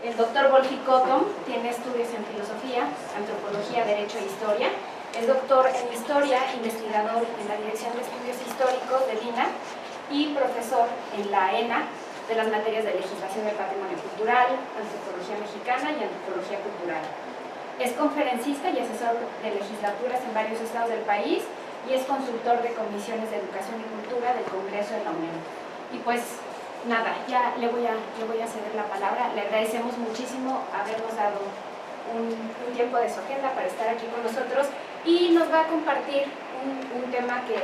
El doctor Wolfi Cottom tiene estudios en filosofía, antropología, derecho e historia. Es doctor en historia, investigador en la Dirección de Estudios Históricos de Lina y profesor en la ENA de las materias de legislación del patrimonio cultural, antropología mexicana y antropología cultural. Es conferencista y asesor de legislaturas en varios estados del país y es consultor de comisiones de educación y cultura del Congreso de la Unión. Y pues nada, ya le voy a ceder la palabra. Le agradecemos muchísimo habernos dado un tiempo de su agenda para estar aquí con nosotros y nos va a compartir un tema que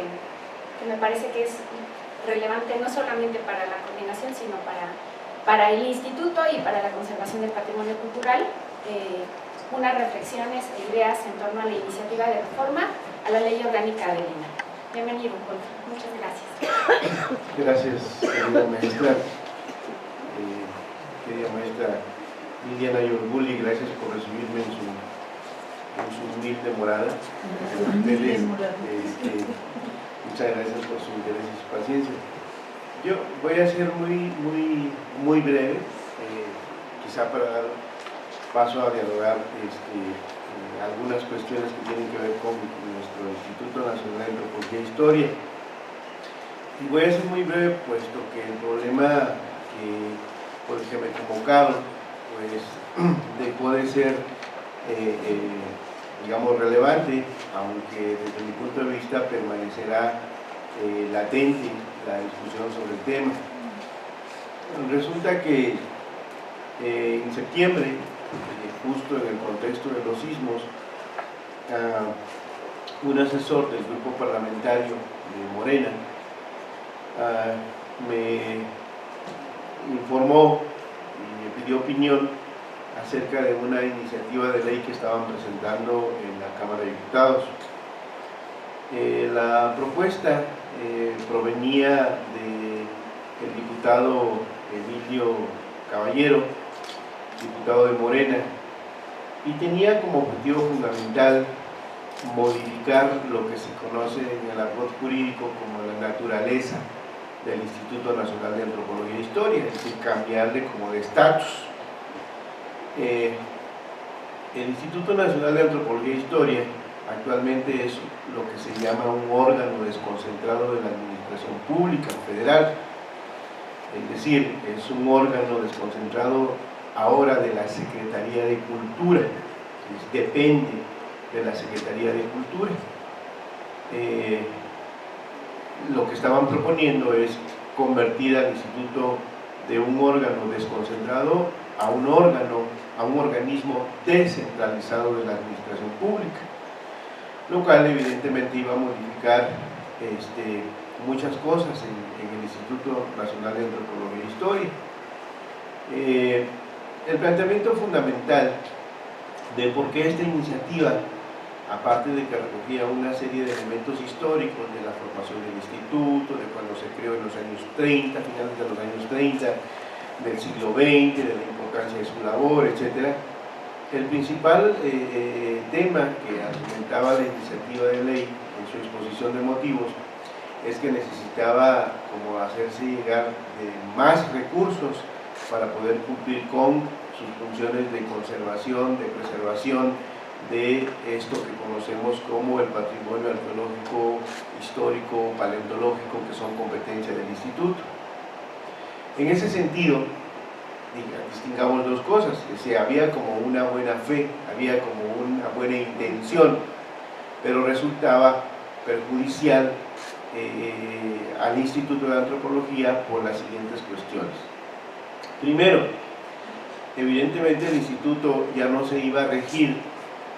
me parece que es relevante no solamente para la coordinación, sino para el instituto y para la conservación del patrimonio cultural, unas reflexiones e ideas en torno a la iniciativa de reforma a la Ley Orgánica de Lina. Bienvenido, Wolfi. Muchas gracias. Gracias, querida maestra. Querida maestra Liliana Yorguli, gracias por recibirme en su humilde morada. Muchas gracias por su interés y su paciencia. Yo voy a ser muy breve, quizá para dar paso a dialogar algunas cuestiones que tienen que ver con nuestro Instituto Nacional de Antropología e Historia. Y voy a ser muy breve, puesto que el problema por el que me convocaron pues, dejó de ser digamos relevante, aunque desde mi punto de vista permanecerá latente la discusión sobre el tema. Resulta que en septiembre, justo en el contexto de los sismos, un asesor del grupo parlamentario de Morena me informó y me pidió opinión acerca de una iniciativa de ley que estaban presentando en la Cámara de Diputados. La propuesta provenía del diputado Emilio Caballero, diputado de Morena, y tenía como objetivo fundamental modificar lo que se conoce en el argot jurídico como la naturaleza del Instituto Nacional de Antropología e Historia, es decir, cambiarle como de estatus. El Instituto Nacional de Antropología e Historia actualmente es lo que se llama un órgano desconcentrado de la Administración Pública Federal, es decir, es un órgano desconcentrado ahora de la Secretaría de Cultura, depende de la Secretaría de Cultura. Lo que estaban proponiendo es convertir al instituto de un órgano desconcentrado a un organismo descentralizado de la administración pública, lo cual evidentemente iba a modificar muchas cosas en el Instituto Nacional de Antropología e Historia. El planteamiento fundamental de por qué esta iniciativa, aparte de que recogía una serie de elementos históricos de la formación del instituto, de cuando se creó en los años 30, finales de los años 30, del siglo XX, de la importancia de su labor, etc. El principal tema que argumentaba la iniciativa de ley en su exposición de motivos es que necesitaba como hacerse llegar de más recursos para poder cumplir con sus funciones de conservación, de preservación de esto que conocemos como el patrimonio arqueológico, histórico, paleontológico, que son competencia del instituto. En ese sentido, distingamos dos cosas, es decir, había como una buena fe, había como una buena intención, pero resultaba perjudicial al Instituto de Antropología por las siguientes cuestiones. Primero, evidentemente el instituto ya no se iba a regir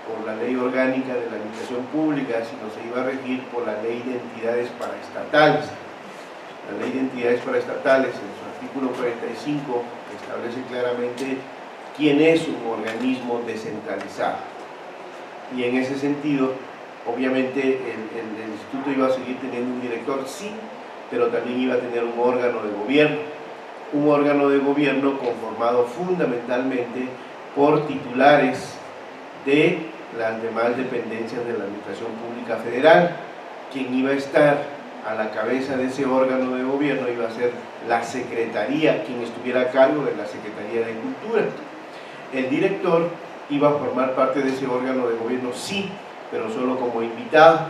por la ley orgánica de la administración pública, sino se iba a regir por la ley de entidades paraestatales. La ley de entidades paraestatales, en su artículo 45, establece claramente quién es un organismo descentralizado. Y en ese sentido, obviamente, el instituto iba a seguir teniendo un director, sí, pero también iba a tener un órgano de gobierno conformado fundamentalmente por titulares de las demás dependencias de la Administración Pública Federal. Quien iba a estar a la cabeza de ese órgano de gobierno iba a ser la Secretaría, quien estuviera a cargo de la Secretaría de Cultura. el director iba a formar parte de ese órgano de gobierno, sí, pero solo como invitado,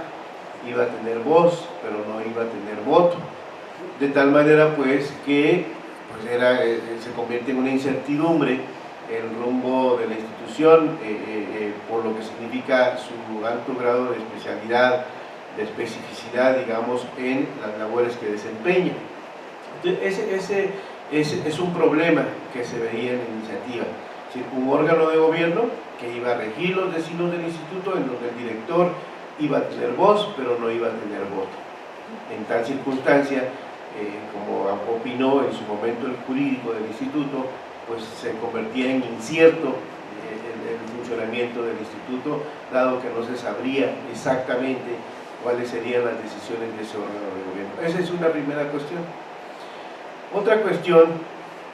iba a tener voz, pero no iba a tener voto, de tal manera pues que se convierte en una incertidumbre el rumbo de la institución, por lo que significa su alto grado de especialidad, de especificidad, digamos, en las labores que desempeña. Entonces, ese es un problema que se veía en la iniciativa, es decir, un órgano de gobierno que iba a regir los destinos del instituto, en donde el director iba a tener voz, pero no iba a tener voto. En tal circunstancia, como opinó en su momento el jurídico del instituto, pues se convertía en incierto el funcionamiento del instituto, dado que no se sabría exactamente cuáles serían las decisiones de ese órgano de gobierno. Esa es una primera cuestión. Otra cuestión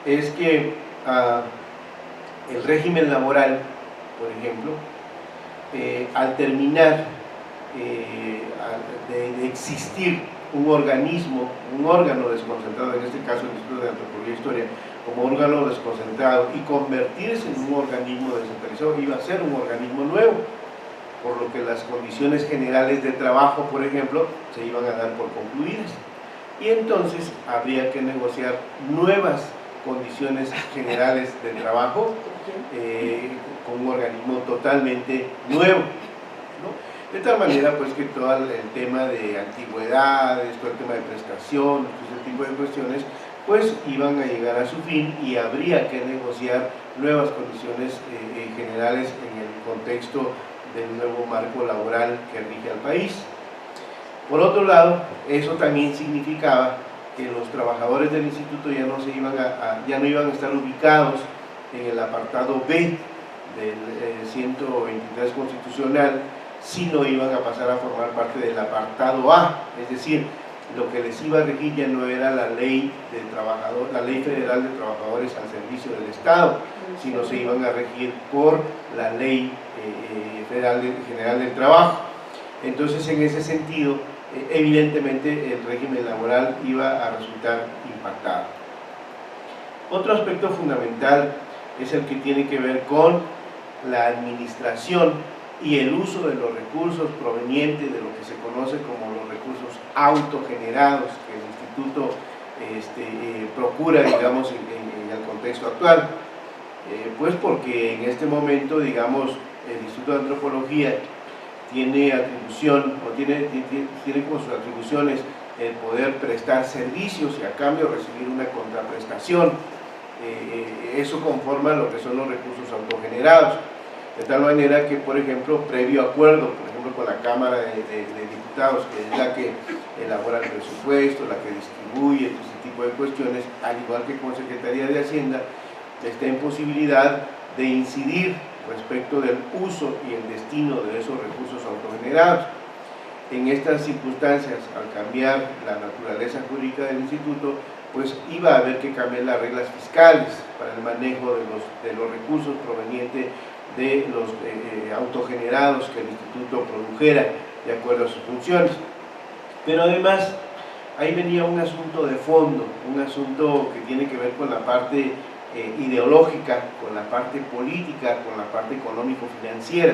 es que el régimen laboral, por ejemplo, al terminar de existir un organismo, un órgano desconcentrado, en este caso el Instituto de Antropología e Historia, como órgano desconcentrado, y convertirse en un organismo descentralizado, iba a ser un organismo nuevo, por lo que las condiciones generales de trabajo, por ejemplo, se iban a dar por concluidas. Y entonces habría que negociar nuevas condiciones generales de trabajo con un organismo totalmente nuevo, ¿no? De tal manera pues que todo el tema de antigüedades, todo el tema de prestación, ese tipo de cuestiones, pues iban a llegar a su fin y habría que negociar nuevas condiciones generales en el contexto del nuevo marco laboral que rige al país. Por otro lado, eso también significaba que los trabajadores del instituto ya no iban a estar ubicados en el apartado B del 123 constitucional, sino iban a pasar a formar parte del apartado A, es decir, lo que les iba a regir ya no era la ley la ley federal de trabajadores al servicio del Estado, sino se iban a regir por la ley federal general del trabajo. Entonces, en ese sentido, evidentemente el régimen laboral iba a resultar impactado. Otro aspecto fundamental es el que tiene que ver con la administración y el uso de los recursos provenientes de lo que se conoce como los recursos autogenerados que el instituto procura, digamos, en el contexto actual. Pues porque en este momento, digamos, el Instituto de Antropología tiene atribución, o tiene como sus atribuciones el poder prestar servicios y a cambio recibir una contraprestación. Eso conforma lo que son los recursos autogenerados. De tal manera que, por ejemplo, previo acuerdo, por ejemplo, con la Cámara de Diputados, que es la que elabora el presupuesto, la que distribuye, este tipo de cuestiones, al igual que con Secretaría de Hacienda, está en posibilidad de incidir respecto del uso y el destino de esos recursos autogenerados. En estas circunstancias, al cambiar la naturaleza jurídica del instituto, pues iba a haber que cambiar las reglas fiscales para el manejo de los recursos provenientes de los autogenerados que el instituto produjera de acuerdo a sus funciones. Pero además, ahí venía un asunto de fondo, un asunto que tiene que ver con la parte ideológica, con la parte política, con la parte económico-financiera,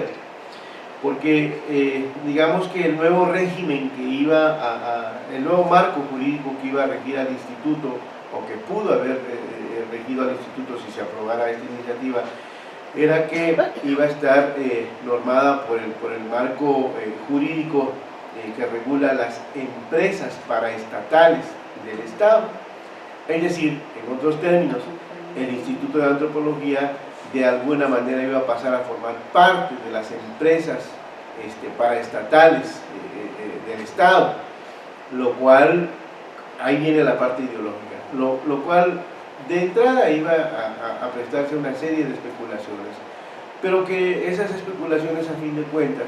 porque digamos que el nuevo régimen que el nuevo marco jurídico que iba a regir al instituto, o que pudo haber regido al instituto si se aprobara esta iniciativa, era que iba a estar normada por el marco jurídico que regula las empresas paraestatales del Estado. Es decir, en otros términos, el Instituto de Antropología de alguna manera iba a pasar a formar parte de las empresas paraestatales del Estado, lo cual, ahí viene la parte ideológica, lo cual de entrada iba a prestarse una serie de especulaciones, pero que esas especulaciones a fin de cuentas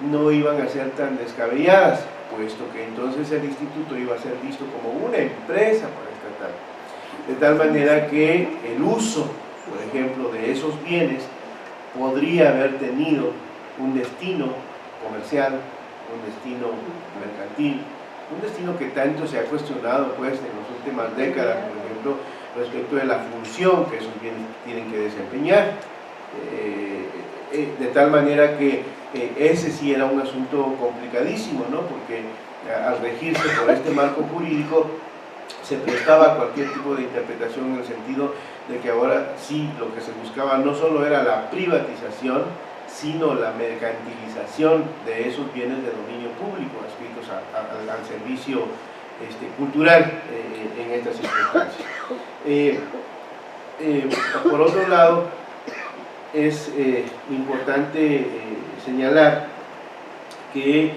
no iban a ser tan descabelladas, puesto que entonces el instituto iba a ser visto como una empresa paraestatal, de tal manera que el uso, por ejemplo, de esos bienes podría haber tenido un destino comercial, un destino mercantil, un destino que tanto se ha cuestionado pues en las últimas décadas, por ejemplo, respecto de la función que esos bienes tienen que desempeñar. de tal manera que ese sí era un asunto complicadísimo, ¿no? Porque al regirse por este marco jurídico se prestaba a cualquier tipo de interpretación, en el sentido de que ahora sí lo que se buscaba no solo era la privatización, sino la mercantilización de esos bienes de dominio público adscritos al servicio cultural en estas circunstancias. Por otro lado, es importante señalar que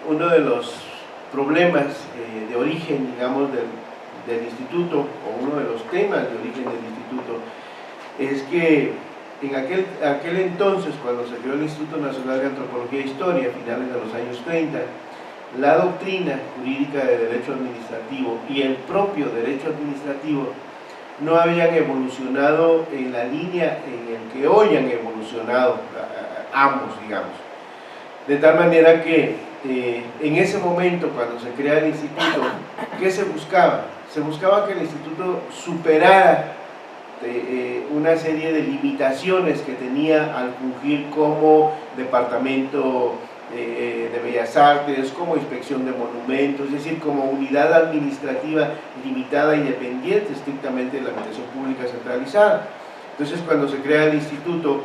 uno de los problemas de origen, digamos, del instituto, o uno de los temas de origen del instituto, es que en aquel entonces, cuando se creó el Instituto Nacional de Antropología e Historia, a finales de los años 30, la doctrina jurídica de derecho administrativo y el propio derecho administrativo no habían evolucionado en la línea en el que hoy han evolucionado ambos, digamos. De tal manera que en ese momento, cuando se crea el instituto, ¿qué se buscaba? Se buscaba que el instituto superara una serie de limitaciones que tenía al fungir como departamento de Bellas Artes, como inspección de monumentos, es decir, como unidad administrativa limitada y dependiente estrictamente de la administración pública centralizada. Entonces, cuando se crea el instituto,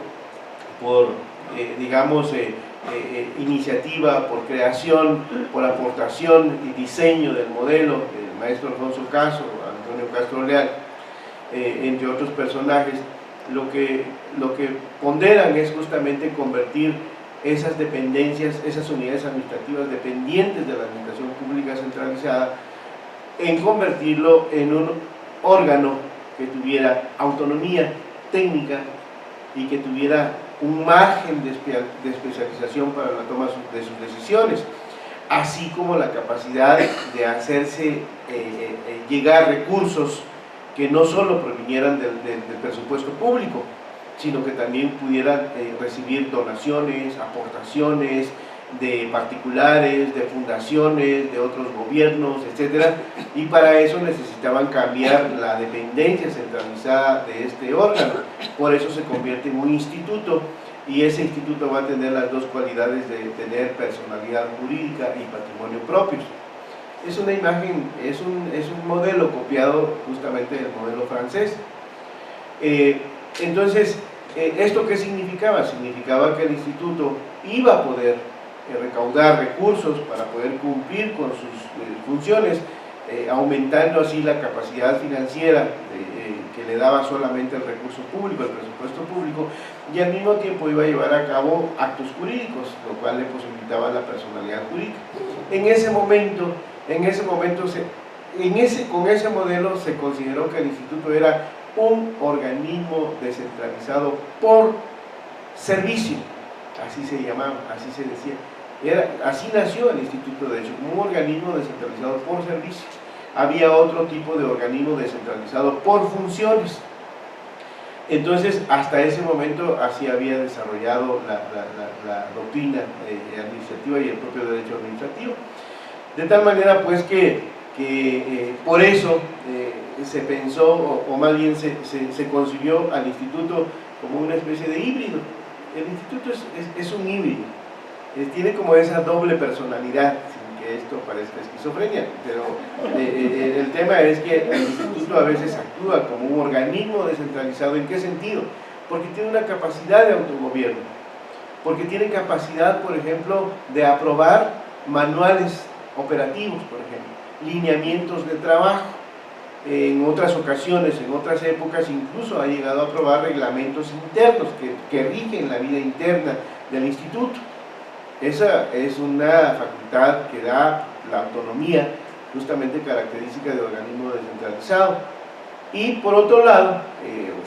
por, digamos, iniciativa, por creación, por aportación y diseño del modelo del maestro Alfonso Caso, Antonio Castro Leal, entre otros personajes, lo que ponderan es justamente convertir esas dependencias, esas unidades administrativas dependientes de la administración pública centralizada, en convertirlo en un órgano que tuviera autonomía técnica y que tuviera un margen de especialización para la toma de sus decisiones, así como la capacidad de hacerse llegar recursos que no solo provinieran del presupuesto público, sino que también pudieran recibir donaciones, aportaciones de particulares, de fundaciones, de otros gobiernos, etc. Y para eso necesitaban cambiar la dependencia centralizada de este órgano. Por eso se convierte en un instituto, y ese instituto va a tener las dos cualidades de tener personalidad jurídica y patrimonio propios. Es una imagen, es un modelo copiado justamente del modelo francés. Entonces, ¿esto qué significaba? Significaba que el instituto iba a poder recaudar recursos para poder cumplir con sus funciones, aumentando así la capacidad financiera que le daba solamente el recurso público, el presupuesto público, y al mismo tiempo iba a llevar a cabo actos jurídicos, lo cual le posibilitaba la personalidad jurídica. Con ese modelo se consideró que el instituto era un organismo descentralizado por servicio, así se llamaba, así se decía. Así nació el instituto, de hecho, como un organismo descentralizado por servicio. Había otro tipo de organismo descentralizado por funciones. Entonces, hasta ese momento así había desarrollado la doctrina administrativa y el propio derecho administrativo. De tal manera, pues, que por eso se pensó, o más bien se concibió al instituto como una especie de híbrido. El instituto es un híbrido, tiene como esa doble personalidad, sin que esto parezca esquizofrenia, pero el tema es que el instituto a veces actúa como un organismo descentralizado. ¿En qué sentido? Porque tiene una capacidad de autogobierno, porque tiene capacidad, por ejemplo, de aprobar manuales operativos, por ejemplo, lineamientos de trabajo. En otras ocasiones, en otras épocas, incluso ha llegado a aprobar reglamentos internos que rigen la vida interna del instituto. Esa es una facultad que da la autonomía, justamente característica de organismo descentralizado. Y por otro lado,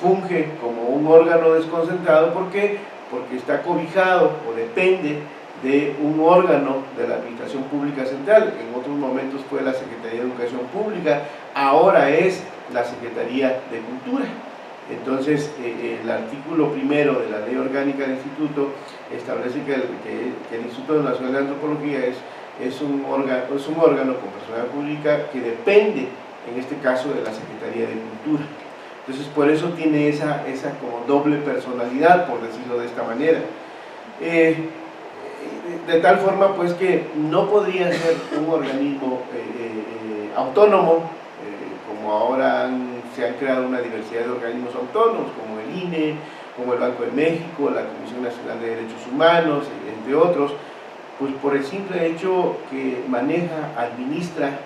funge como un órgano desconcentrado. ¿Por qué? Porque está cobijado o depende de un órgano de la Administración Pública Central. En otros momentos fue la Secretaría de Educación Pública, ahora es la Secretaría de Cultura. Entonces, el artículo primero de la Ley Orgánica del Instituto establece que el Instituto Nacional de Antropología es un órgano con personalidad pública que depende, en este caso, de la Secretaría de Cultura. Entonces por eso tiene esa como doble personalidad, por decirlo de esta manera. De tal forma pues que no podría ser un organismo autónomo, como ahora se han creado una diversidad de organismos autónomos, como el INE, como el Banco de México, la Comisión Nacional de Derechos Humanos, entre otros, pues por el simple hecho que maneja, administra,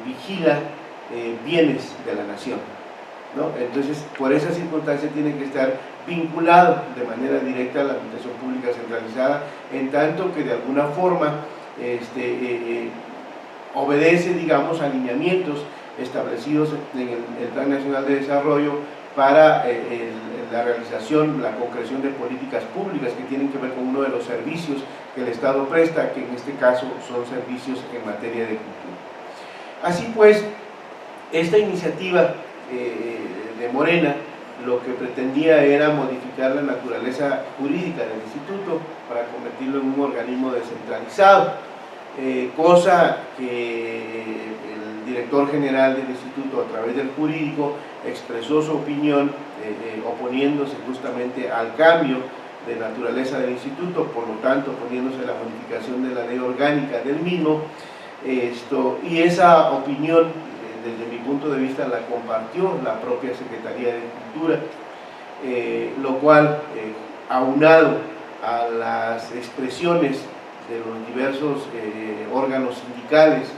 vigila bienes de la nación, ¿no? Entonces, por esa circunstancia tiene que estar vinculado de manera directa a la administración pública centralizada, en tanto que de alguna forma obedece, digamos, alineamientos establecidos en el Plan Nacional de Desarrollo para la realización, la concreción de políticas públicas que tienen que ver con uno de los servicios que el Estado presta, que en este caso son servicios en materia de cultura. Así pues, esta iniciativa de Morena lo que pretendía era modificar la naturaleza jurídica del instituto para convertirlo en un organismo descentralizado, cosa que el director general del instituto, a través del jurídico, expresó su opinión oponiéndose justamente al cambio de naturaleza del instituto, por lo tanto oponiéndose a la modificación de la ley orgánica del mismo, y esa opinión desde mi punto de vista la compartió la propia Secretaría de Cultura, lo cual aunado a las expresiones de los diversos órganos sindicales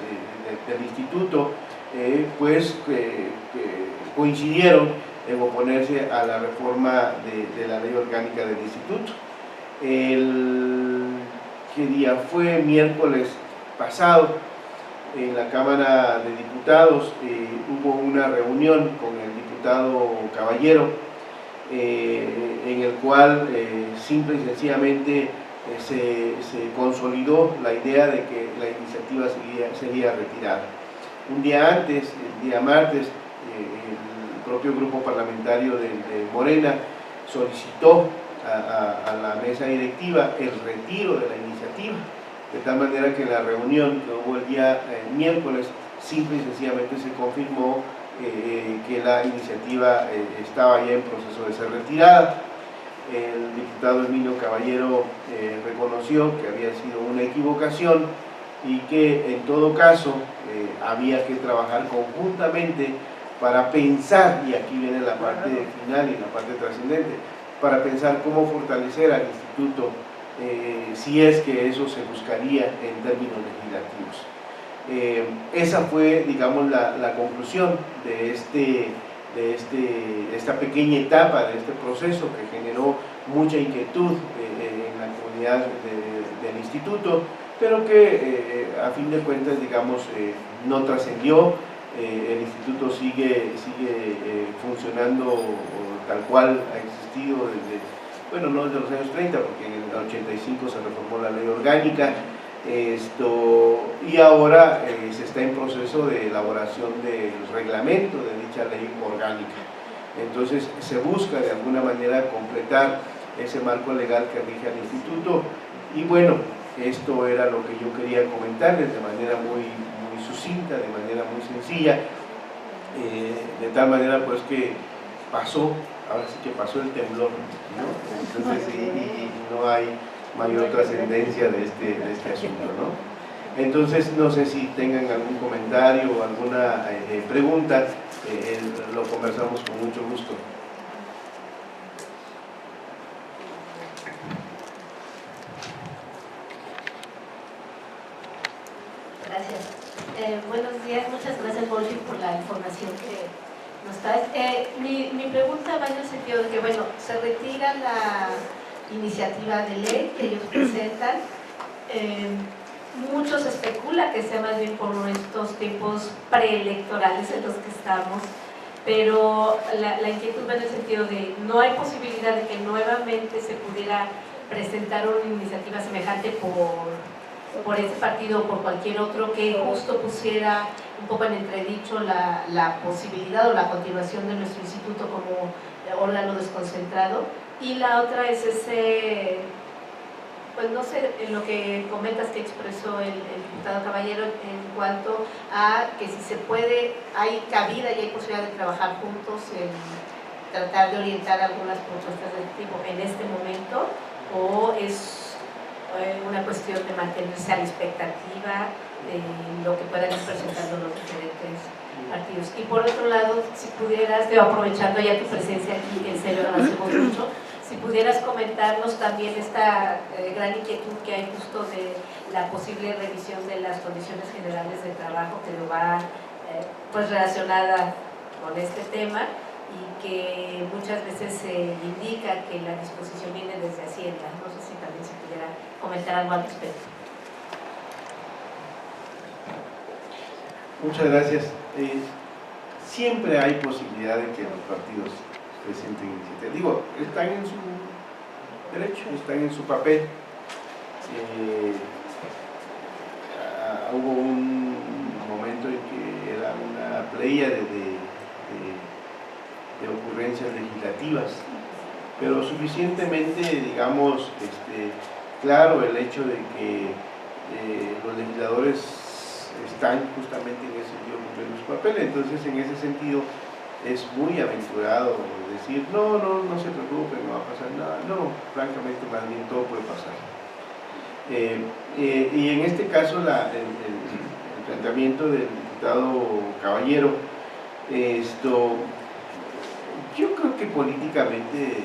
del instituto, pues coincidieron en oponerse a la reforma de la ley orgánica del instituto. ¿Qué día fue? Miércoles pasado, en la Cámara de Diputados hubo una reunión con el diputado Caballero, en el cual simple y sencillamente se consolidó la idea de que la iniciativa sería retirada. Un día antes, el día martes, el propio grupo parlamentario de Morena solicitó a la mesa directiva el retiro de la iniciativa, de tal manera que en la reunión que hubo el día miércoles, simple y sencillamente se confirmó que la iniciativa estaba ya en proceso de ser retirada. El diputado Emilio Caballero reconoció que había sido una equivocación y que en todo caso había que trabajar conjuntamente para pensar, y aquí viene la parte final y la parte trascendente, para pensar cómo fortalecer al instituto, si es que eso se buscaría en términos legislativos. Esa fue, digamos, la conclusión de esta pequeña etapa, de este proceso que generó mucha inquietud en la comunidad del instituto, pero que a fin de cuentas, digamos, no trascendió. El instituto sigue funcionando tal cual ha existido desde, bueno, no desde los años 30, porque en el 85 se reformó la ley orgánica, y ahora se está en proceso de elaboración del reglamento de dicha ley orgánica. Entonces se busca de alguna manera completar ese marco legal que rige al instituto, y bueno, esto era lo que yo quería comentarles de manera muy sucinta, de manera muy sencilla, de tal manera pues que pasó, ahora sí que pasó el temblor, ¿no? Entonces y no hay mayor trascendencia de este asunto, ¿no? Entonces no sé si tengan algún comentario o alguna pregunta, lo conversamos con mucho gusto. Gracias. Buenos días, muchas gracias, Borgi, por la información que nos traes. Mi pregunta va en el sentido de que, bueno, se retira la iniciativa de ley que ellos presentan. Muchos especula que sea más bien por estos tiempos preelectorales en los que estamos, pero la inquietud va en el sentido de no hay posibilidad de que nuevamente se pudiera presentar una iniciativa semejante por ese partido o por cualquier otro que justo pusiera un poco en entredicho la posibilidad o la continuación de nuestro instituto como órgano desconcentrado. Y la otra es Pues no sé, en lo que comentas que expresó el diputado Caballero en cuanto a que si se puede, hay cabida y hay posibilidad de trabajar juntos en tratar de orientar algunas propuestas del tipo en este momento, o es una cuestión de mantenerse a la expectativa de lo que puedan ir presentando los diferentes partidos. Y por otro lado, si pudieras, aprovechando ya tu presencia aquí, en serio agradecemos mucho, si pudieras comentarnos también esta gran inquietud que hay justo de la posible revisión de las condiciones generales de trabajo, que lo va pues relacionada con este tema, y que muchas veces se indica que la disposición viene desde Hacienda. No sé si también se pudiera comentar algo al respecto. Muchas gracias. Siempre hay posibilidad de que los partidos presenten iniciativas. Digo, están en su derecho, están en su papel. Hubo un momento en que era una pléyade de ocurrencias legislativas, pero suficientemente, digamos, claro el hecho de que los legisladores están justamente en ese sentido cumpliendo su papel. Entonces, en ese sentido, es muy aventurado decir, no se preocupen, no va a pasar nada. No, francamente, más bien todo puede pasar. Y en este caso, el planteamiento del diputado Caballero, yo creo que políticamente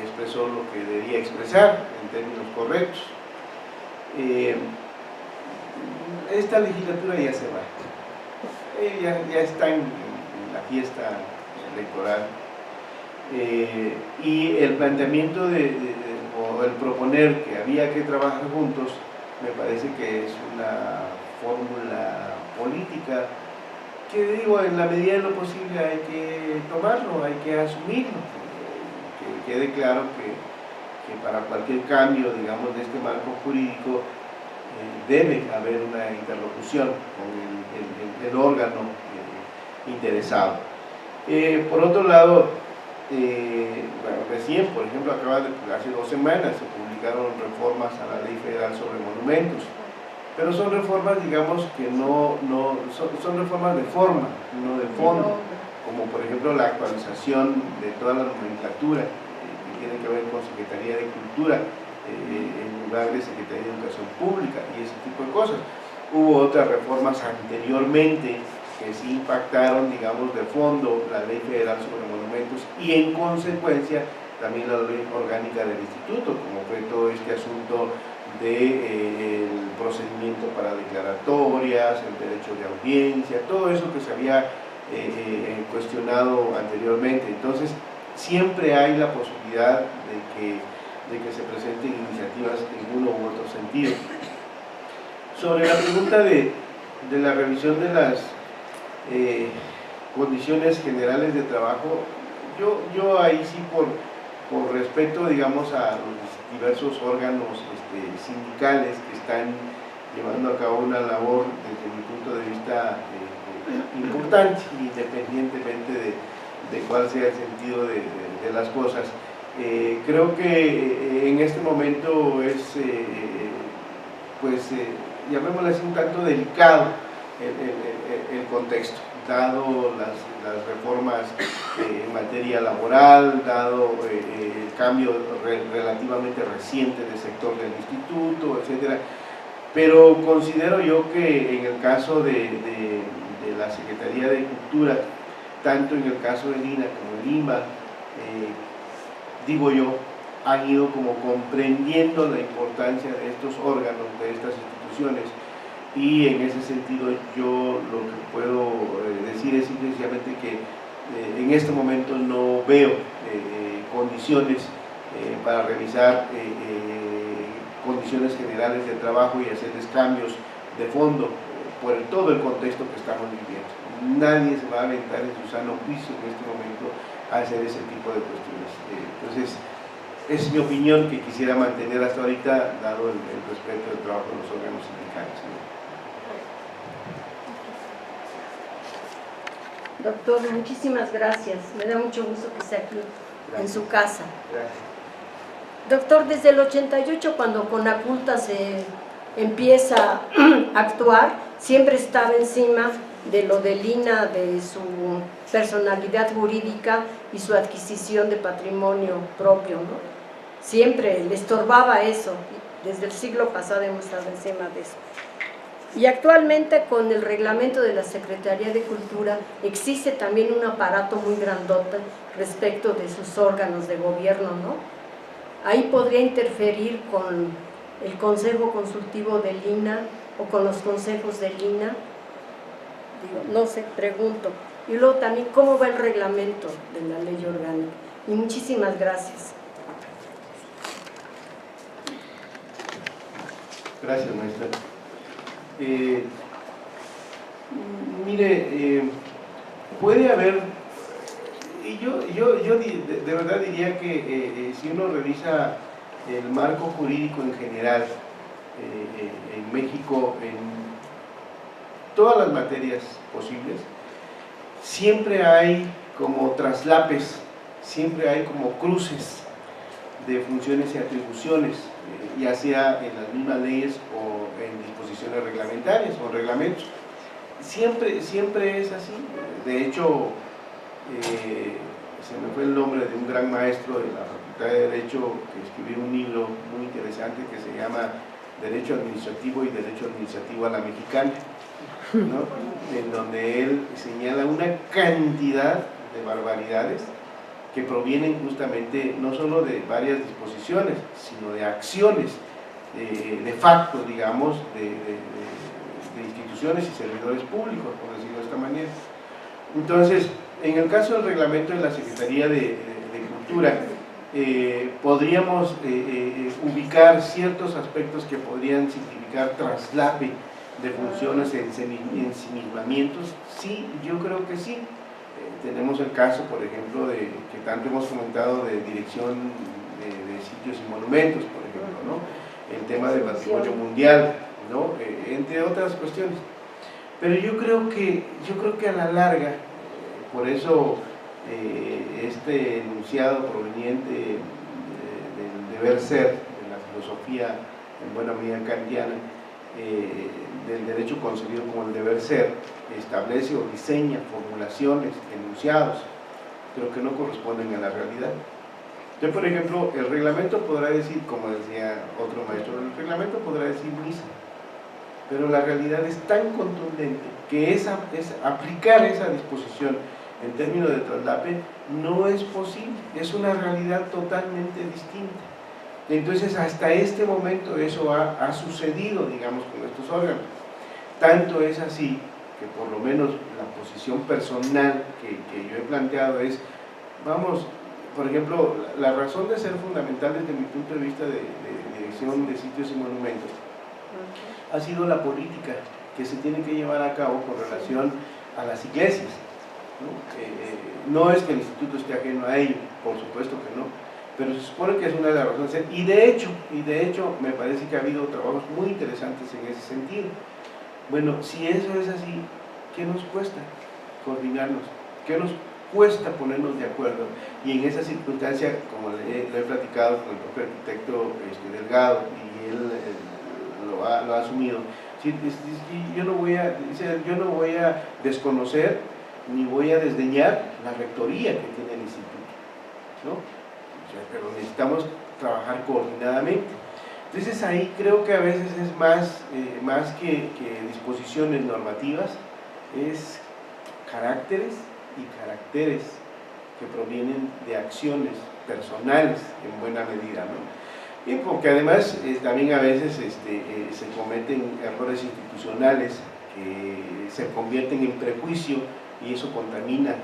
expresó lo que debía expresar en términos correctos. Esta legislatura ya se va, ya está en la fiesta electoral, y el planteamiento o el proponer que había que trabajar juntos me parece que es una fórmula política que, digo, en la medida de lo posible hay que tomarlo, hay que asumirlo, que quede claro que para cualquier cambio, digamos, de este marco jurídico debe haber una interlocución con el órgano interesado. Por otro lado, bueno, recién, por ejemplo, hace 2 semanas se publicaron reformas a la Ley Federal sobre Monumentos, pero son reformas, digamos, que son reformas de forma, no de fondo, como por ejemplo la actualización de toda la nomenclatura que tiene que ver con Secretaría de Cultura en lugar de Secretaría de Educación Pública y ese tipo de cosas. Hubo otras reformas anteriormente que sí impactaron, digamos, de fondo la Ley Federal sobre Monumentos y en consecuencia también la Ley Orgánica del Instituto, como fue todo este asunto del procedimiento para declaratorias, el derecho de audiencia, todo eso que se había cuestionado anteriormente. Entonces, siempre hay la posibilidad de que se presenten iniciativas en uno u otro sentido. Sobre la pregunta de la revisión de las condiciones generales de trabajo, yo ahí sí por respeto, digamos, a los diversos órganos sindicales que están llevando a cabo una labor desde mi punto de vista importante, independientemente de cuál sea el sentido de las cosas. Creo que en este momento es, llamémosle así, un tanto delicado el contexto, dado las reformas en materia laboral, dado el cambio relativamente reciente del sector del instituto, etcétera. Pero considero yo que en el caso de la Secretaría de Cultura, tanto en el caso de Lina como de Lima, digo yo, han ido como comprendiendo la importancia de estos órganos, de estas instituciones, y en ese sentido yo lo que puedo decir es sencillamente que en este momento no veo condiciones para revisar condiciones generales de trabajo y hacerles cambios de fondo por todo el contexto que estamos viviendo. Nadie se va a aventar en su sano juicio en este momento a hacer ese tipo de cuestiones. Entonces, es mi opinión que quisiera mantener hasta ahorita, dado el respeto del trabajo de los órganos sindicales. Doctor, muchísimas gracias. Me da mucho gusto que esté aquí, gracias, en su casa. Gracias. Doctor, desde el 88, cuando Conaculta se empieza a actuar, siempre estaba encima de lo del INAH, de su personalidad jurídica y su adquisición de patrimonio propio, ¿no? Siempre le estorbaba eso. Desde el siglo pasado hemos estado encima de eso. Y actualmente con el reglamento de la Secretaría de Cultura existe también un aparato muy grandote respecto de sus órganos de gobierno, ¿no? Ahí podría interferir con el Consejo Consultivo del INAH o con los consejos del INAH. Digo, no sé, pregunto. Y luego también cómo va el reglamento de la ley orgánica. Y muchísimas gracias. Gracias, maestra. Mire, puede haber, y yo de verdad diría que si uno revisa el marco jurídico en general en México, en todas las materias posibles, siempre hay como traslapes, siempre hay como cruces de funciones y atribuciones, ya sea en las mismas leyes o en disposiciones reglamentarias o reglamentos. Siempre es así. De hecho, se me fue el nombre de un gran maestro de la Facultad de Derecho que escribió un libro muy interesante que se llama Derecho Administrativo y Derecho Administrativo a la Mexicana, ¿no? En donde él señala una cantidad de barbaridades que provienen justamente no solo de varias disposiciones, sino de acciones de facto, digamos, de instituciones y servidores públicos, por decirlo de esta manera. Entonces, en el caso del reglamento de la Secretaría de Cultura, podríamos ubicar ciertos aspectos que podrían significar traslape de funciones, ensimismamientos. Sí, yo creo que sí. Tenemos el caso, por ejemplo, que tanto hemos comentado de dirección de sitios y monumentos, por ejemplo, ¿no? El tema del patrimonio mundial, ¿no? Entre otras cuestiones. Pero yo creo que a la larga, por eso este enunciado proveniente del deber ser, de la filosofía en buena medida kantiana, del derecho concebido como el deber ser, establece o diseña formulaciones, enunciados, pero que no corresponden a la realidad. Entonces, por ejemplo, el reglamento podrá decir, como decía otro maestro, el reglamento podrá decir misa, pero la realidad es tan contundente que aplicar esa disposición en términos de traslape no es posible, es una realidad totalmente distinta. Entonces, hasta este momento eso ha sucedido, digamos, con estos órganos. Tanto es así que por lo menos la posición personal que yo he planteado es, vamos, por ejemplo, la razón de ser fundamental desde mi punto de vista de dirección de sitios y monumentos ha sido la política que se tiene que llevar a cabo con relación a las iglesias, ¿no? No es que el instituto esté ajeno a ello, por supuesto que no, pero se supone que es una de las razones de ser, y de hecho me parece que ha habido trabajos muy interesantes en ese sentido. Bueno, si eso es así, ¿qué nos cuesta coordinarnos? ¿Qué nos cuesta ponernos de acuerdo? Y en esa circunstancia, como le he platicado con el propio arquitecto Delgado, y él lo ha asumido, yo no voy a desconocer ni voy a desdeñar la rectoría que tiene el instituto, ¿no? O sea, pero necesitamos trabajar coordinadamente. Entonces ahí creo que a veces es más que disposiciones normativas, es caracteres y caracteres que provienen de acciones personales en buena medida, ¿no? Y porque además también a veces se cometen errores institucionales que se convierten en prejuicio y eso contamina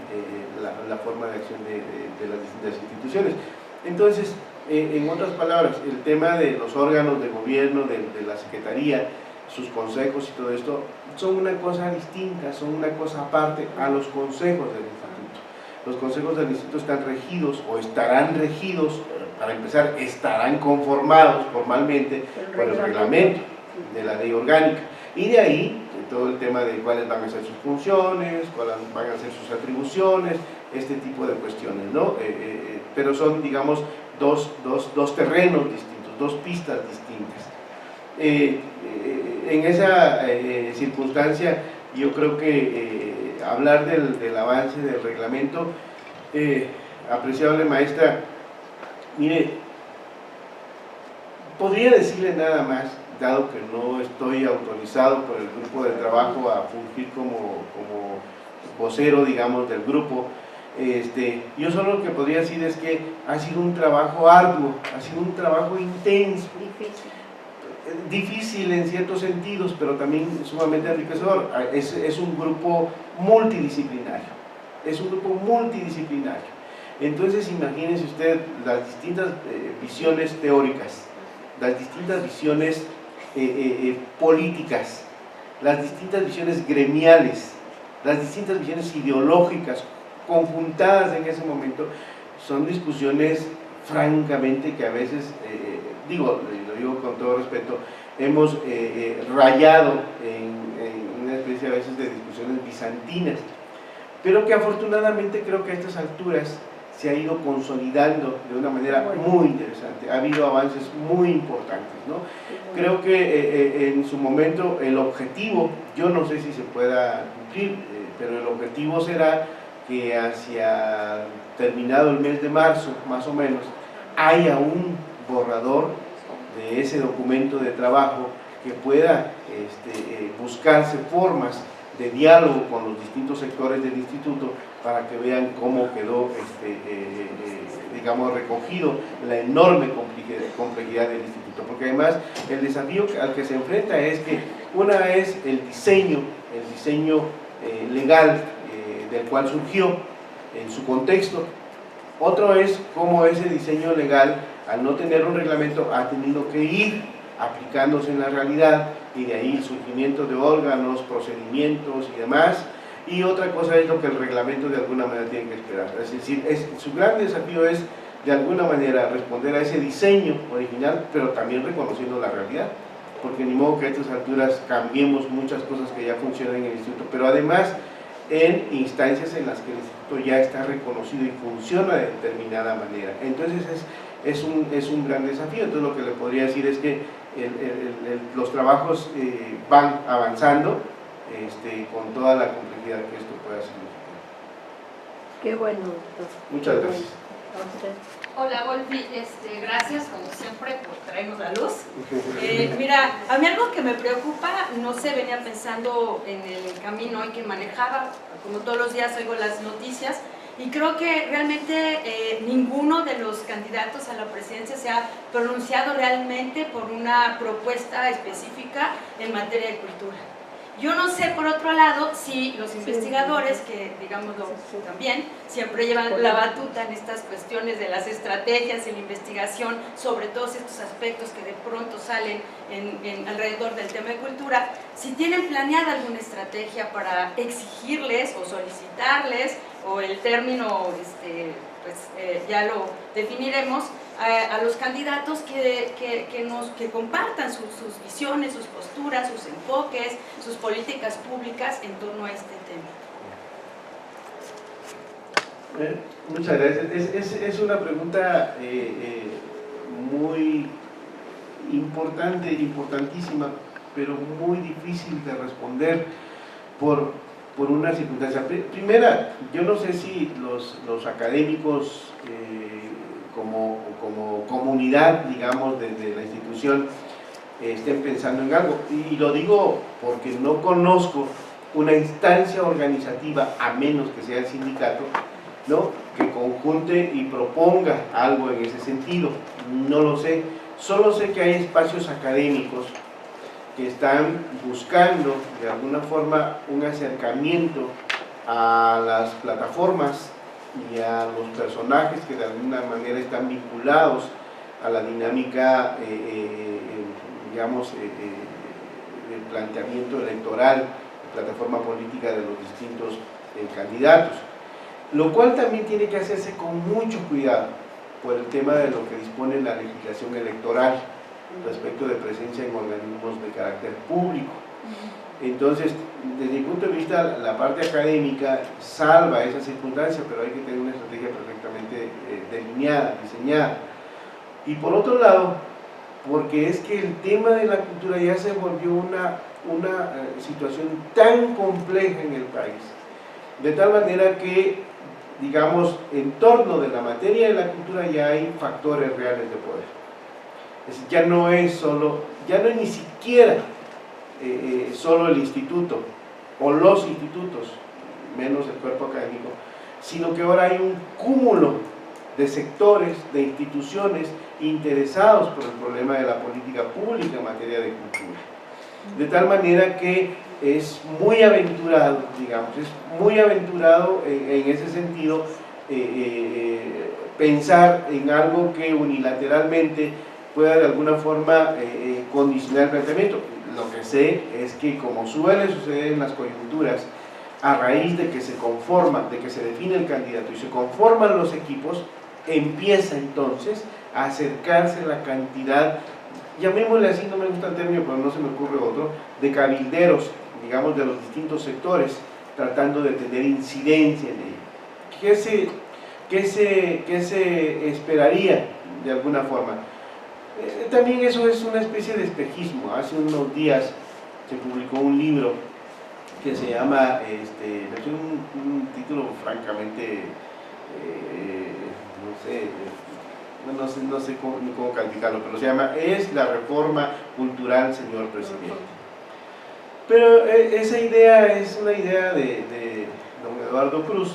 la forma de acción de las distintas instituciones. Entonces, en otras palabras, el tema de los órganos de gobierno, de la Secretaría, sus consejos y todo esto, son una cosa distinta, son una cosa aparte a los consejos del instituto. Los consejos del instituto están regidos o estarán regidos, para empezar, estarán conformados formalmente por el reglamento de la ley orgánica. Y de ahí todo el tema de cuáles van a ser sus funciones, cuáles van a ser sus atribuciones, este tipo de cuestiones, ¿no? Pero son, digamos, dos terrenos distintos, dos pistas distintas. En esa circunstancia, yo creo que hablar del avance del reglamento, apreciable maestra, mire, podría decirle nada más, dado que no estoy autorizado por el grupo de trabajo a fungir como vocero, digamos, del grupo. Yo solo lo que podría decir es que ha sido un trabajo arduo, ha sido un trabajo intenso, difícil en ciertos sentidos, pero también sumamente enriquecedor. Es un grupo multidisciplinario, entonces imagínense usted las distintas visiones teóricas, las distintas visiones políticas, las distintas visiones gremiales, las distintas visiones ideológicas conjuntadas en ese momento. Son discusiones francamente que a veces, lo digo con todo respeto, hemos rayado en una especie a veces de discusiones bizantinas, pero que afortunadamente creo que a estas alturas se ha ido consolidando de una manera muy interesante. Ha habido avances muy importantes, ¿no? Creo que en su momento el objetivo, yo no sé si se pueda cumplir, pero el objetivo será que hacia terminado el mes de marzo, más o menos, haya un borrador de ese documento de trabajo que pueda buscarse formas de diálogo con los distintos sectores del instituto para que vean cómo quedó, digamos, recogido la enorme complejidad del instituto, porque además el desafío al que se enfrenta es que una es el diseño legal del cual surgió en su contexto, otro es cómo ese diseño legal, al no tener un reglamento, ha tenido que ir aplicándose en la realidad, y de ahí el surgimiento de órganos, procedimientos y demás. Y otra cosa es lo que el reglamento de alguna manera tiene que esperar, es decir, su gran desafío es de alguna manera responder a ese diseño original, pero también reconociendo la realidad, porque ni modo que a estas alturas cambiemos muchas cosas que ya funcionan en el instituto, pero además en instancias en las que el instituto ya está reconocido y funciona de determinada manera. Entonces es un gran desafío. Entonces lo que le podría decir es que los trabajos van avanzando con toda la complejidad que esto pueda significar. Qué bueno, doctor. Muchas gracias. Hola, Wolfi, gracias como siempre por traernos la luz. Mira, a mí algo que me preocupa, no sé, venía pensando en el camino hoy que manejaba, como todos los días oigo las noticias, y creo que realmente ninguno de los candidatos a la presidencia se ha pronunciado realmente por una propuesta específica en materia de cultura. Yo no sé, por otro lado, si los investigadores, que digámoslo también, siempre llevan la batuta en estas cuestiones de las estrategias y la investigación sobre todos estos aspectos que de pronto salen alrededor del tema de cultura, si tienen planeada alguna estrategia para exigirles o solicitarles, o el término, ya lo definiremos, a los candidatos que compartan sus visiones, sus posturas, sus enfoques, sus políticas públicas en torno a este tema. Muchas gracias. Es una pregunta muy importante, importantísima, pero muy difícil de responder por una circunstancia. Primera, yo no sé si los académicos como comunidad, digamos, de la institución, estén pensando en algo, y lo digo porque no conozco una instancia organizativa, a menos que sea el sindicato, ¿no?, que conjunte y proponga algo en ese sentido. No lo sé, solo sé que hay espacios académicos que están buscando de alguna forma un acercamiento a las plataformas y a los personajes que de alguna manera están vinculados a la dinámica, digamos, del planteamiento electoral, de plataforma política de los distintos candidatos, lo cual también tiene que hacerse con mucho cuidado por el tema de lo que dispone la legislación electoral respecto de presencia en organismos de carácter público. Entonces, desde mi punto de vista, la parte académica salva esa circunstancia, pero hay que tener una estrategia perfectamente delineada, diseñada. Y por otro lado, porque es que el tema de la cultura ya se volvió una situación tan compleja en el país, de tal manera que, digamos, en torno de la materia de la cultura ya hay factores reales de poder. Es decir, ya no es ni siquiera solo el instituto o los institutos, menos el cuerpo académico, sino que ahora hay un cúmulo de sectores, de instituciones interesados por el problema de la política pública en materia de cultura. De tal manera que es muy aventurado, digamos, es muy aventurado en ese sentido pensar en algo que unilateralmente pueda de alguna forma condicionar el planteamiento. Lo que sé es que, como suele suceder en las coyunturas, a raíz de que se conforma, de que se define el candidato y se conforman los equipos, empieza entonces a acercarse la cantidad, llamémosle así, no me gusta el término, pero no se me ocurre otro, de cabilderos, digamos, de los distintos sectores, tratando de tener incidencia en ello. ¿Qué se esperaría de alguna forma? También eso es una especie de espejismo. Hace unos días se publicó un libro que se llama, un título francamente, no sé cómo calificarlo, pero se llama "Es la reforma cultural, señor presidente". Pero esa idea es una idea de don Eduardo Cruz,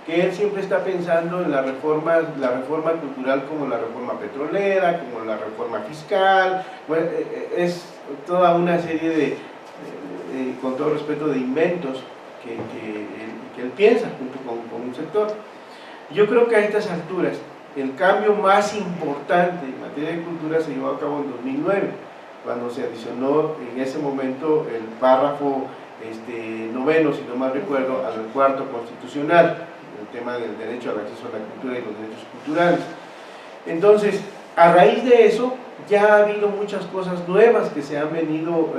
que él siempre está pensando en la reforma cultural como la reforma petrolera, como la reforma fiscal. Bueno, es toda una serie con todo respeto, de inventos que él piensa junto con un sector. Yo creo que a estas alturas el cambio más importante en materia de cultura se llevó a cabo en 2009, cuando se adicionó en ese momento el párrafo noveno, si no mal recuerdo, al cuarto constitucional, el tema del derecho al acceso a la cultura y los derechos culturales. Entonces, a raíz de eso, ya ha habido muchas cosas nuevas que se han venido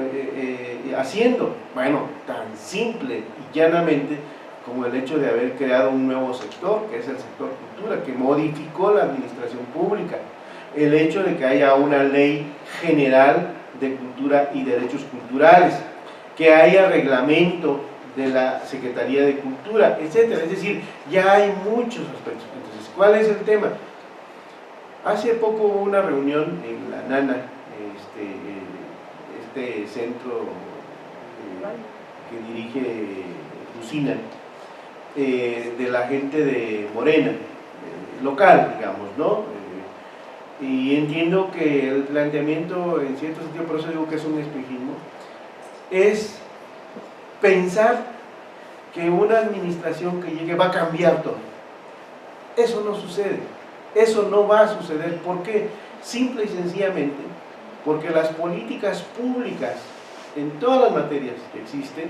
haciendo. Bueno, tan simple y llanamente como el hecho de haber creado un nuevo sector, que es el sector cultura, que modificó la administración pública, el hecho de que haya una ley general de cultura y derechos culturales, que haya reglamento de la Secretaría de Cultura, etcétera. Es decir, ya hay muchos aspectos. Entonces, ¿cuál es el tema? Hace poco hubo una reunión en La Nana, este centro que dirige Lucina, de la gente de Morena, local, digamos, ¿no? Y entiendo que el planteamiento, en cierto sentido, por eso digo que es un espejismo, es pensar que una administración que llegue va a cambiar todo. Eso no sucede, eso no va a suceder. ¿Por qué? Simple y sencillamente porque las políticas públicas en todas las materias que existen,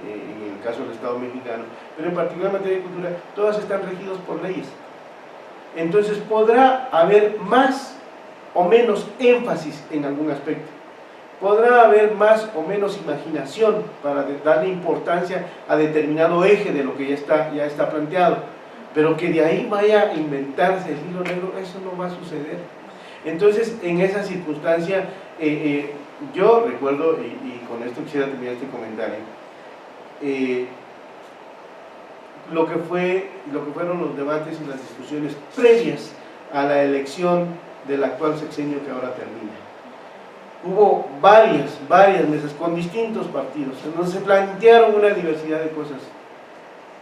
en el caso del Estado mexicano, pero en particular en materia de cultura, todas están regidas por leyes. Entonces podrá haber más o menos énfasis en algún aspecto, podrá haber más o menos imaginación para darle importancia a determinado eje de lo que ya está planteado, pero que de ahí vaya a inventarse el hilo negro, eso no va a suceder. Entonces, en esa circunstancia, yo recuerdo, y con esto quisiera terminar este comentario, lo que fueron los debates y las discusiones previas a la elección del actual sexenio que ahora termina. Hubo varias mesas con distintos partidos, en donde se plantearon una diversidad de cosas,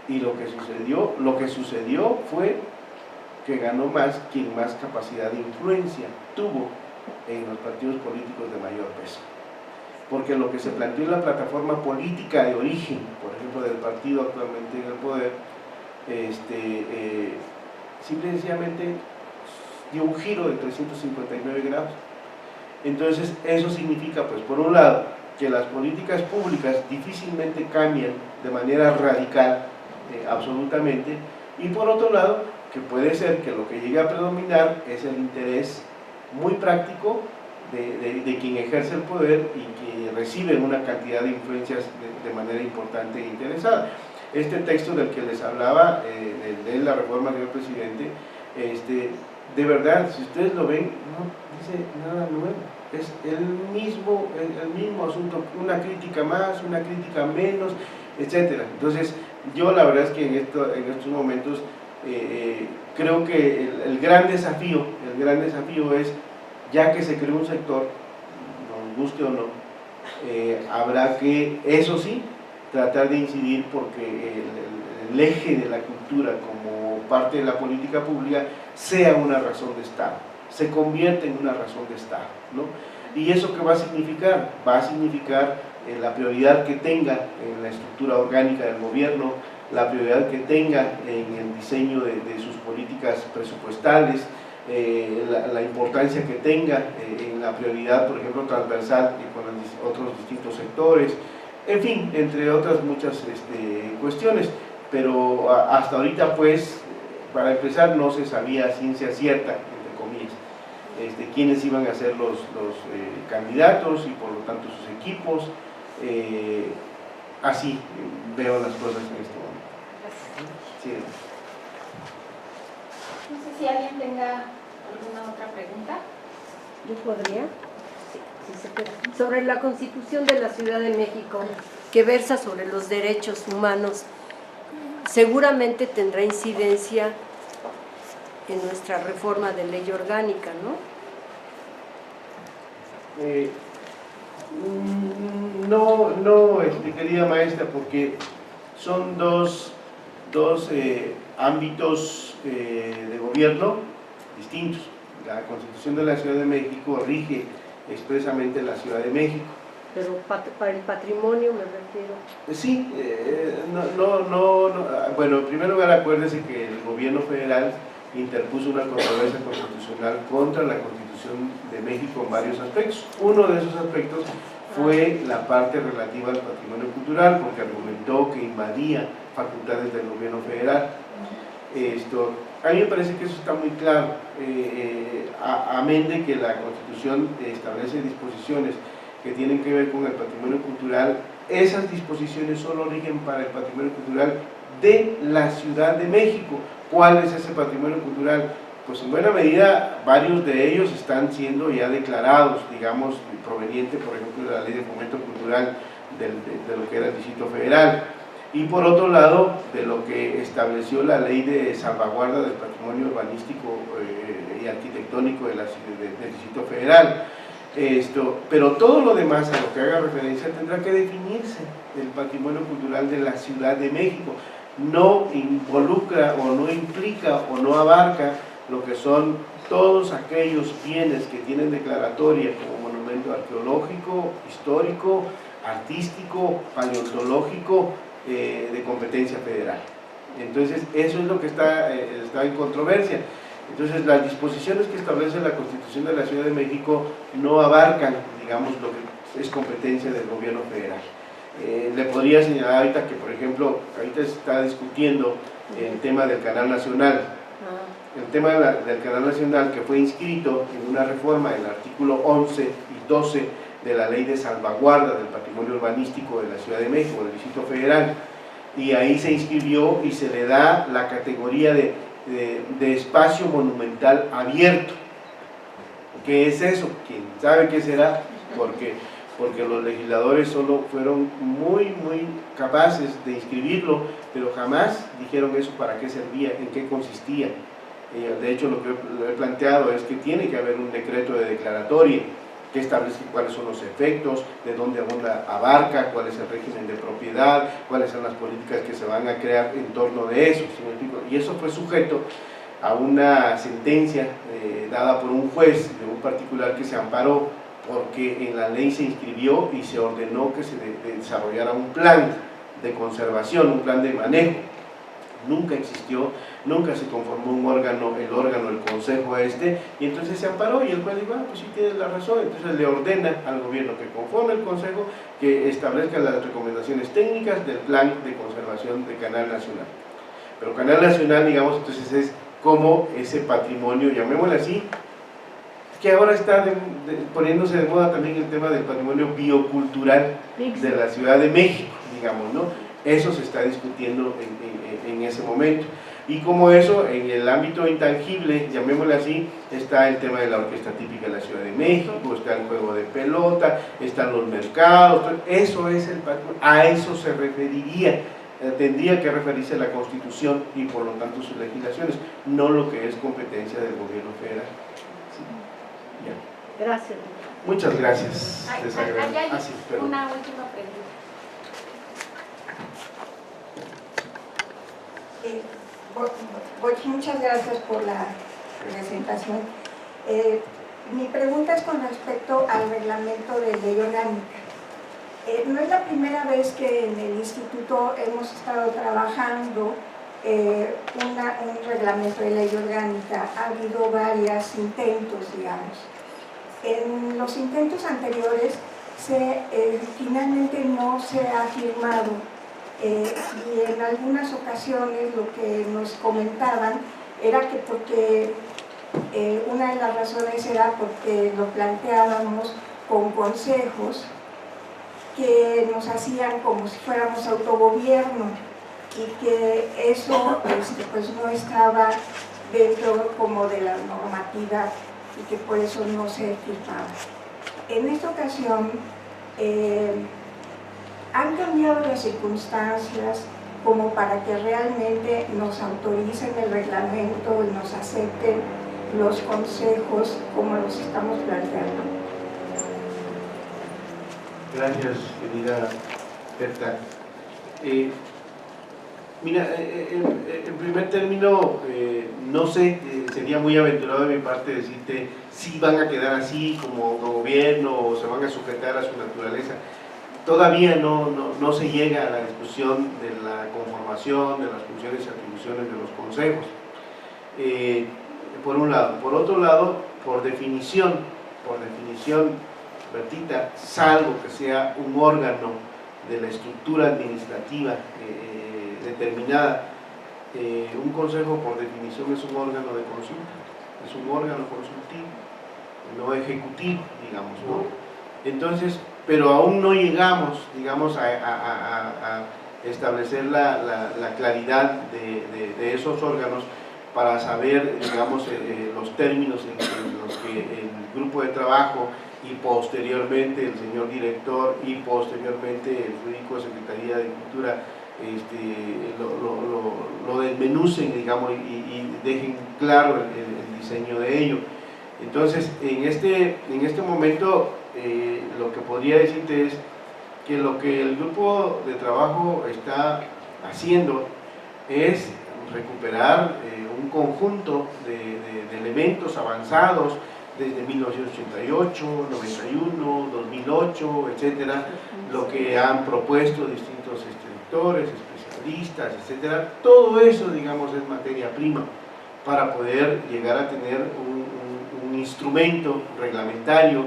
y lo que sucedió fue que ganó más quien más capacidad de influencia tuvo en los partidos políticos de mayor peso, porque lo que se planteó en la plataforma política de origen, por ejemplo del partido actualmente en el poder, simple y sencillamente dio un giro de 359 grados. Entonces eso significa, pues, por un lado, que las políticas públicas difícilmente cambian de manera radical, absolutamente, y por otro lado, que puede ser que lo que llegue a predominar es el interés muy práctico de quien ejerce el poder y que recibe una cantidad de influencias de manera importante e interesada. Este texto del que les hablaba, de la reforma, señor presidente, de verdad, si ustedes lo ven, no dice nada nuevo, es el mismo asunto, una crítica más, una crítica menos, etcétera. Entonces, yo la verdad es que en estos momentos creo que el gran desafío es, ya que se creó un sector, nos guste o no, habrá que, eso sí, tratar de incidir porque el eje de la cultura como parte de la política pública sea una razón de Estado, se convierte en una razón de Estado, ¿no? ¿Y eso qué va a significar? Va a significar la prioridad que tenga en la estructura orgánica del gobierno, la prioridad que tenga en el diseño de sus políticas presupuestales, la importancia que tenga en la prioridad, por ejemplo, transversal con otros distintos sectores, en fin, entre otras muchas cuestiones, pero hasta ahorita, pues, para empezar, no se sabía ciencia cierta, entre comillas, quiénes iban a ser los candidatos y por lo tanto sus equipos. Así veo las cosas en este momento. Sí. No sé si alguien tenga alguna otra pregunta. ¿Yo podría? Sí, se puede. Sobre la Constitución de la Ciudad de México, que versa sobre los derechos humanos, seguramente tendrá incidencia en nuestra reforma de ley orgánica, ¿no? No, querida maestra, porque son dos ámbitos de gobierno distintos. La Constitución de la Ciudad de México rige expresamente la Ciudad de México. Pero para el patrimonio me refiero. Sí, bueno, en primer lugar acuérdese que el gobierno federal interpuso una controversia constitucional contra la Constitución de México en varios aspectos. Uno de esos aspectos fue la parte relativa al patrimonio cultural, porque argumentó que invadía facultades del gobierno federal. A mí me parece que eso está muy claro, amén de que la Constitución establece disposiciones que tienen que ver con el patrimonio cultural. Esas disposiciones solo rigen para el patrimonio cultural de la Ciudad de México. ¿Cuál es ese patrimonio cultural? Pues en buena medida varios de ellos están siendo ya declarados, digamos, proveniente, por ejemplo, de la Ley de Fomento Cultural de lo que era el Distrito Federal, y por otro lado, de lo que estableció la Ley de Salvaguarda del Patrimonio Urbanístico y Arquitectónico del Distrito Federal. Pero todo lo demás a lo que haga referencia tendrá que definirse el patrimonio cultural de la Ciudad de México. No involucra o no implica o no abarca lo que son todos aquellos bienes que tienen declaratoria como monumento arqueológico, histórico, artístico, paleontológico, de competencia federal. Entonces, eso es lo que está en controversia. Entonces, las disposiciones que establece la Constitución de la Ciudad de México no abarcan, digamos, lo que es competencia del gobierno federal. Le podría señalar ahorita que, por ejemplo, ahorita se está discutiendo el tema del Canal Nacional. El tema del Canal Nacional, que fue inscrito en una reforma del artículo 11 y 12 de la Ley de Salvaguarda del Patrimonio Urbanístico de la Ciudad de México, del Distrito Federal, y ahí se inscribió y se le da la categoría de espacio monumental abierto. ¿Qué es eso? ¿Quién sabe qué será? Porque los legisladores solo fueron muy capaces de inscribirlo, pero jamás dijeron eso para qué servía, en qué consistía. De hecho, lo que he planteado es que tiene que haber un decreto de declaratoria que establezca cuáles son los efectos, de dónde abarca, cuál es el régimen de propiedad, cuáles son las políticas que se van a crear en torno de eso, ¿sí me explico? Y eso fue sujeto a una sentencia dada por un juez de un particular que se amparó porque en la ley se inscribió y se ordenó que se desarrollara un plan de conservación, un plan de manejo. Nunca existió, nunca se conformó un órgano, el consejo y entonces se amparó y el juez dijo, pues sí tienes la razón, entonces le ordena al gobierno que conforme el consejo, que establezca las recomendaciones técnicas del plan de conservación de Canal Nacional. Pero Canal Nacional, digamos, entonces es como ese patrimonio, llamémosle así, que ahora está poniéndose de moda también el tema del patrimonio biocultural de la Ciudad de México, digamos, ¿no? Eso se está discutiendo en ese momento. Y como eso, en el ámbito intangible, llamémosle así, está el tema de la orquesta típica de la Ciudad de México, está el juego de pelota, están los mercados, eso es el patrimonio, a eso se referiría, tendría que referirse a la Constitución y por lo tanto sus legislaciones, no lo que es competencia del gobierno federal. ¿Sí? Ya. Gracias. Muchas gracias. Hay Sí, perdón. una última pregunta. Muchas gracias por la presentación. Mi pregunta es con respecto al reglamento de ley orgánica. No es la primera vez que en el instituto hemos estado trabajando un reglamento de ley orgánica. Ha habido varios intentos, digamos. En los intentos anteriores finalmente no se ha firmado. Y en algunas ocasiones lo que nos comentaban era que porque una de las razones era porque lo planteábamos con consejos que nos hacían como si fuéramos autogobierno y que eso pues no estaba dentro como de la normativa y que por eso no se firmaba. En esta ocasión han cambiado las circunstancias como para que realmente nos autoricen el reglamento y nos acepten los consejos como los estamos planteando. Gracias, querida Berta. Mira, en primer término, no sé, sería muy aventurado de mi parte decirte si van a quedar así como gobierno o se van a sujetar a su naturaleza. Todavía no se llega a la discusión de la conformación, de las funciones y atribuciones de los consejos, por un lado. Por otro lado, por definición, Bertita, salvo que sea un órgano de la estructura administrativa determinada, un consejo por definición es un órgano de consulta, es un órgano consultivo, no ejecutivo, digamos, ¿no? Entonces, pero aún no llegamos, digamos, a establecer la claridad de esos órganos para saber, digamos, los términos en los que el grupo de trabajo y posteriormente el señor director y posteriormente el jurídico de Secretaría de Cultura lo desmenucen, digamos, y dejen claro el diseño de ello. Entonces, en este momento, lo que podría decirte es que lo que el grupo de trabajo está haciendo es recuperar un conjunto de elementos avanzados desde 1988, 91, 2008, etcétera, lo que han propuesto distintos directores, especialistas, etcétera. Todo eso, digamos, es materia prima para poder llegar a tener un instrumento reglamentario,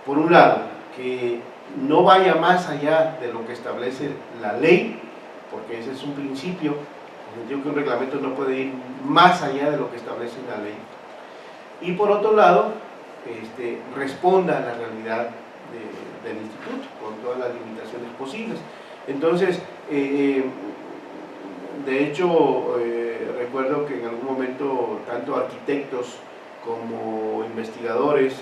por un lado, que no vaya más allá de lo que establece la ley, porque ese es un principio, en el sentido que un reglamento no puede ir más allá de lo que establece la ley. Y por otro lado, responda a la realidad del instituto, con todas las limitaciones posibles. Entonces, de hecho, recuerdo que en algún momento tanto arquitectos como investigadores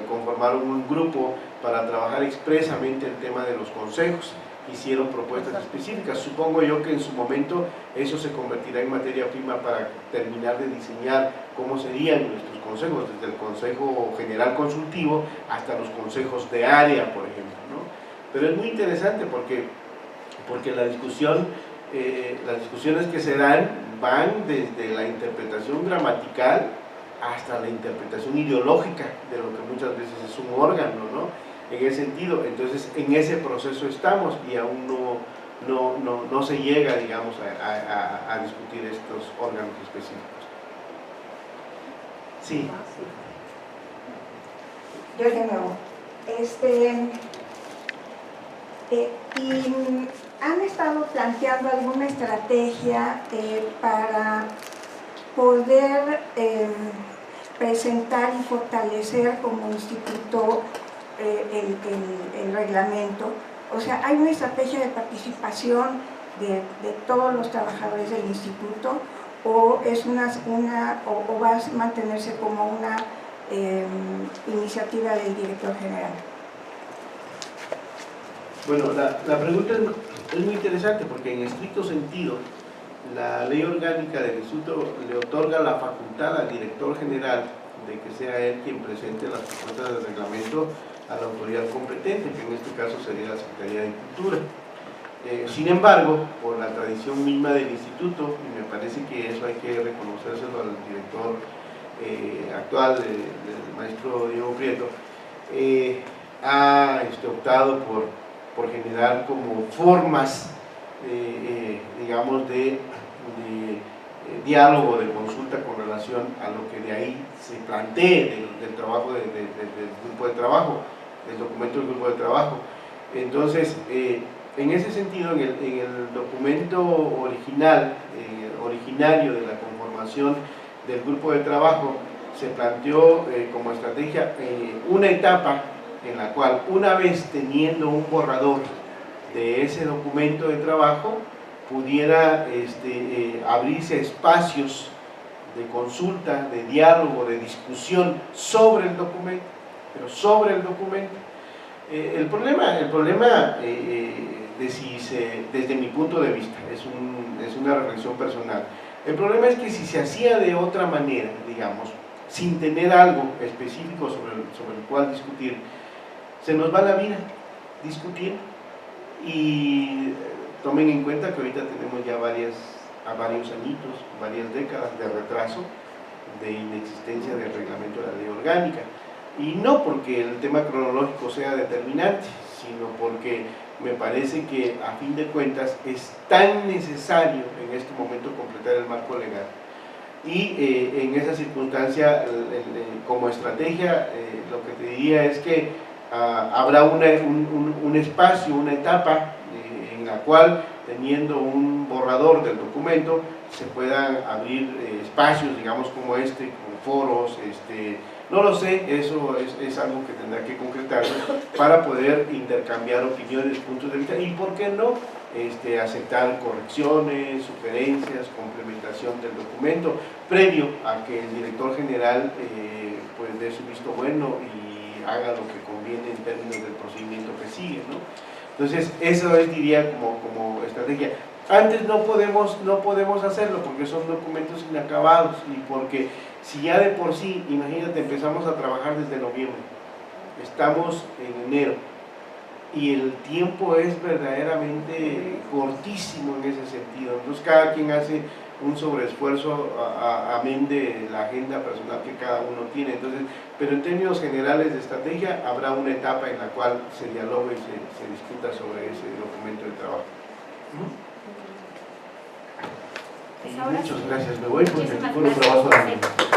conformaron un grupo para trabajar expresamente el tema de los consejos, hicieron propuestas específicas. Supongo yo que en su momento eso se convertirá en materia prima para terminar de diseñar cómo serían nuestros consejos, desde el Consejo General Consultivo hasta los consejos de área, por ejemplo, ¿no? Pero es muy interesante porque las discusiones que se dan van desde la interpretación gramatical hasta la interpretación ideológica de lo que muchas veces es un órgano, ¿no? En ese sentido, entonces en ese proceso estamos y aún no se llega, digamos, a discutir estos órganos específicos. Sí. Yo de nuevo. Y han estado planteando alguna estrategia para poder presentar y fortalecer como instituto el reglamento. O sea, hay una estrategia de participación de todos los trabajadores del instituto, o es o va a mantenerse como una iniciativa del director general. Bueno, la pregunta es muy interesante porque en estricto sentido la ley orgánica del instituto le otorga la facultad al director general de que sea él quien presente las propuestas de reglamento a la autoridad competente, que en este caso sería la Secretaría de Cultura. Sin embargo, por la tradición misma del instituto, y me parece que eso hay que reconocérselo al director actual, del maestro Diego Prieto, ha optado por generar como formas, digamos, de diálogo, de consulta con relación a lo que de ahí se plantee del trabajo del grupo de trabajo, del documento del grupo de trabajo. Entonces, en ese sentido, en el documento original, originario de la conformación del grupo de trabajo, se planteó como estrategia una etapa en la cual, una vez teniendo un borrador de ese documento de trabajo, pudiera abrirse espacios de consulta, de diálogo, de discusión sobre el documento, pero sobre el documento. El problema desde mi punto de vista, es una reflexión personal, el problema es que si se hacía de otra manera, digamos, sin tener algo específico sobre el cual discutir, se nos va la vida discutiendo. Y tomen en cuenta que ahorita tenemos ya varios añitos, varias décadas de retraso, de inexistencia del reglamento de la ley orgánica, y no porque el tema cronológico sea determinante, sino porque me parece que a fin de cuentas es tan necesario en este momento completar el marco legal, y en esa circunstancia como estrategia lo que te diría es que habrá un espacio, una etapa en la cual, teniendo un borrador del documento, se puedan abrir espacios, digamos, como con foros, no lo sé, eso es algo que tendrá que concretarse para poder intercambiar opiniones, puntos de vista, y por qué no aceptar correcciones, sugerencias, complementación del documento, previo a que el director general pues dé su visto bueno y haga lo que conviene en términos del procedimiento que sigue, ¿no? Entonces, eso es, diría, como estrategia. Antes no podemos hacerlo porque son documentos inacabados, y porque si ya de por sí, imagínate, empezamos a trabajar desde noviembre, estamos en enero, y el tiempo es verdaderamente cortísimo en ese sentido. Entonces cada quien hace un sobreesfuerzo amén de la agenda personal que cada uno tiene. Entonces, pero en términos generales de estrategia, habrá una etapa en la cual se dialogue y se discuta sobre ese documento de trabajo. Pues ahora Muchas sí. gracias, me voy porque Muchísimas fue un trabajo gracias.